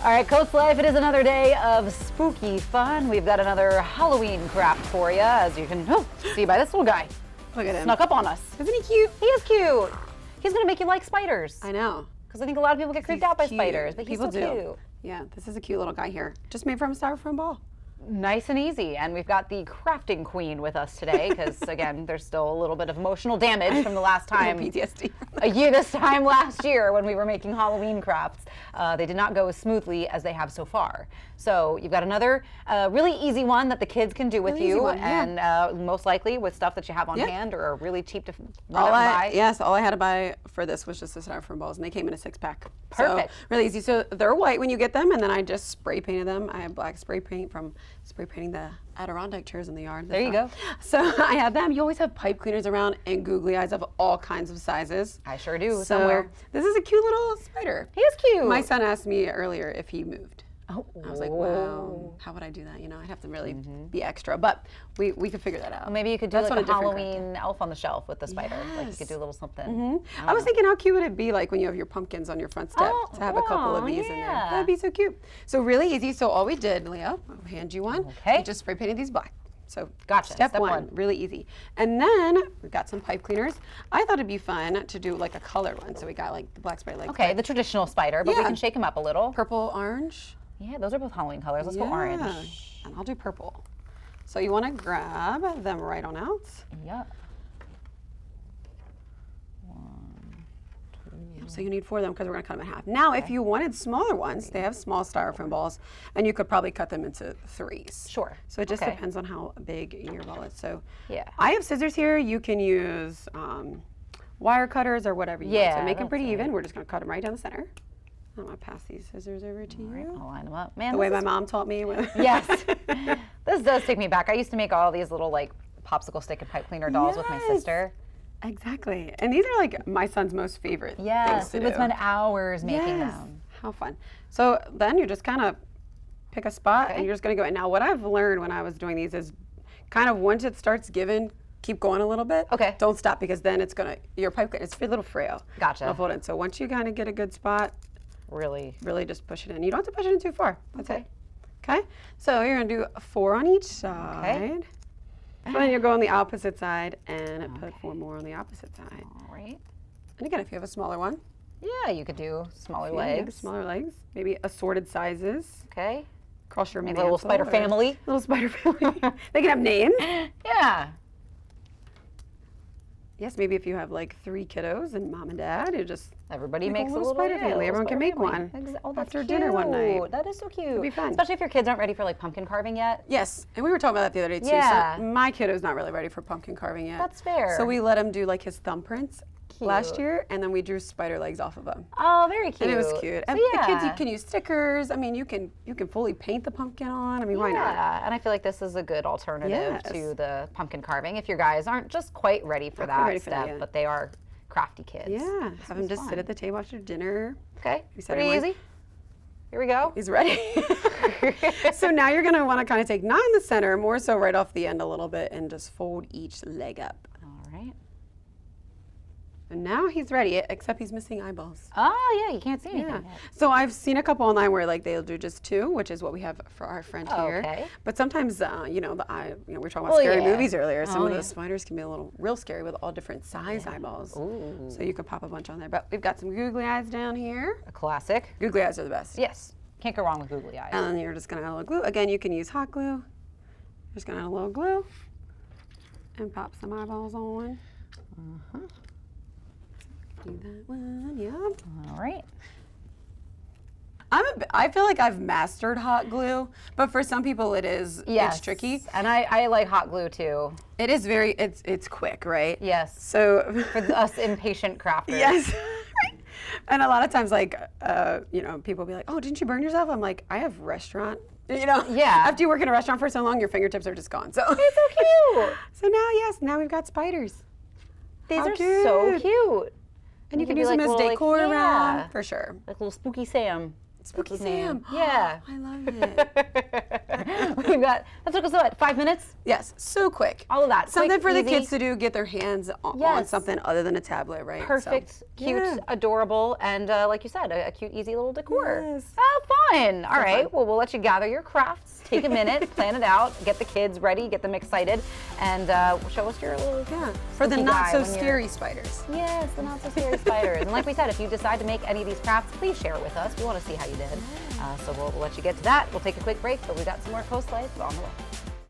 All right, Coast Life, it is another day of spooky fun. We've got another Halloween craft for you, as you can see by this little guy. Look at him. Snuck up on us. Isn't he cute? He is cute. He's going to make you like spiders. I know. Because I think a lot of people get creeped out by spiders, but he's People so do. cute. Yeah, this is a cute little guy here. Just made from a styrofoam ball. Nice and easy. And we've got the crafting queen with us today because, again, there's still a little bit of emotional damage from the last time. PTSD. This time last year when we were making Halloween crafts. They did not go as smoothly as they have so far. So you've got another really easy one that the kids can do with you, and most likely with stuff that you have on hand or are really cheap to run out and buy. Yes, all I had to buy for this was just the styrofoam balls, and they came in a 6-pack. Perfect. So really easy. So they're white when you get them, and then I just spray painted them. I have black spray paint from spray painting the Adirondack chairs in the yard. There you go. So I had them. You always have pipe cleaners around and googly eyes of all kinds of sizes. I sure do, So somewhere. this is a cute little spider. He is cute. My son asked me earlier if he moved. Oh, I was like, wow, how would I do that? You know, I'd have to really be extra, but we could figure that out. Well, maybe you could do That's like a what a different Halloween elf on the shelf with the spider. Like you could do a little something. I was thinking, how cute would it be like when you have your pumpkins on your front step to have a couple of these in there? That'd be so cute. So really easy. So all we did, Leah, I'll hand you one. Okay. We just spray painted these black. So Gotcha. Step one, really easy. And then we've got some pipe cleaners. I thought it'd be fun to do like a colored one. So we got like the black spray, like Okay, the traditional spider, but we can shake him up a little. purple, orange. Yeah, those are both Halloween colors. Let's go orange. And I'll do purple. So you want to grab them right on out. Yep. So you need 4 of them because we're going to cut them in half. Now, if you wanted smaller ones, they have small styrofoam balls, and you could probably cut them into 3s. Sure. So it just depends on how big your ball is. So Yeah. I have scissors here. You can use wire cutters or whatever you want. So make them pretty even. We're just going to cut them right down the center. I'm going to pass these scissors over to you. I'll line them up. Man, The way my mom taught me. Yes. This does take me back. I used to make all these little like popsicle stick and pipe cleaner dolls with my sister. Exactly. And these are like my son's most favorite things to we do. would spend hours making them. How fun. So then you just kind of pick a spot and you're just going to go. And now what I've learned when I was doing these is kind of once it starts giving, keep going a little bit. Okay. Don't stop because then it's going to, your pipe, it's a little frail. Gotcha. I'll fold it in. So once you kind of get a good spot, Really just push it in. You don't have to push it in too far. That's it. Okay. So you're going to do 4 on each side. So then you go on the opposite side and put 4 more on the opposite side. All right. And again, if you have a smaller one, Yeah, you could do smaller yeah, legs. smaller legs, maybe assorted sizes. Okay. Cross your Maybe a little spider mantle or- family. Little spider family. They can have names. Yeah. Yes, maybe if you have like 3 kiddos and mom and dad, you just Everybody make makes a little spider family. Everyone can make one Oh, that's after cute. dinner one night. That is so cute. It'd be fun. Especially if your kids aren't ready for like pumpkin carving yet. Yes, and we were talking about that the other day too. Yeah. So my kiddo's not really ready for pumpkin carving yet. That's fair. So we let him do like his thumbprints last Cute. year, and then we drew spider legs off of them. Oh, very cute. And it was cute. And So, the kids, you yeah. can use stickers. I mean, you can fully paint the pumpkin on. I mean, why not? Yeah, and I feel like this is a good alternative Yes. to the pumpkin carving if your guys aren't just quite ready for Not quite that ready for that step, yet. but they are crafty kids. Yeah, have him is just sit fun. at the table after dinner. Okay, Saturday pretty morning. easy. Here we go. He's ready. So now you're gonna wanna kind of take not in the center, more so right off the end a little bit and just fold each leg up. All right. And now he's ready, except he's missing eyeballs. Oh, yeah, you can't see anything Yeah. yet. So I've seen a couple online where like they'll do just 2, which is what we have for our friend here. Okay. But sometimes, you know, we were talking about Well, scary yeah. movies earlier. Some Oh, of yeah. those spiders can be a little real scary with all different size eyeballs. Ooh. So you could pop a bunch on there. But we've got some googly eyes down here. A classic. Googly eyes are the best. Yes, can't go wrong with googly eyes. And then you're just gonna add a little glue. Again, you can use hot glue. Just gonna add a little glue and pop some eyeballs on. Do that one, yep. All right. I feel like I've mastered hot glue, but for some people it's tricky. And I like hot glue too. It is it's quick, right? Yes. So For us impatient crafters. yes. And a lot of times, like, you know, people will be like, oh, didn't you burn yourself? I'm like, I have restaurant. You know, Yeah. after you work in a restaurant for so long, your fingertips are just gone. So It's so cute. So now, yes, now we've got spiders. These How are so cute. cute. And you can could use be them as little, decor yeah, around, for sure. Like little spooky Sam. Spooky name. Sam. Yeah. I love it. We've got, that took us what, 5 minutes? Yes, so quick. All of that. Something quick, for the easy. kids to do, get their hands on Yes. something other than a tablet, right? Perfect, So, cute, yeah. adorable, and like you said, a cute, easy little decor. Yes. Oh, fun. All right, fun. well, we'll let you gather your crafts, take a minute, plan it out, get the kids ready, get them excited, and show us your little For the spooky not guy so when you're- scary spiders. Yes, the not so scary spiders. And like we said, if you decide to make any of these crafts, please share it with us. We want to see how you did. So we'll let you get to that. We'll take a quick break, but we got some more Coast Life on the way.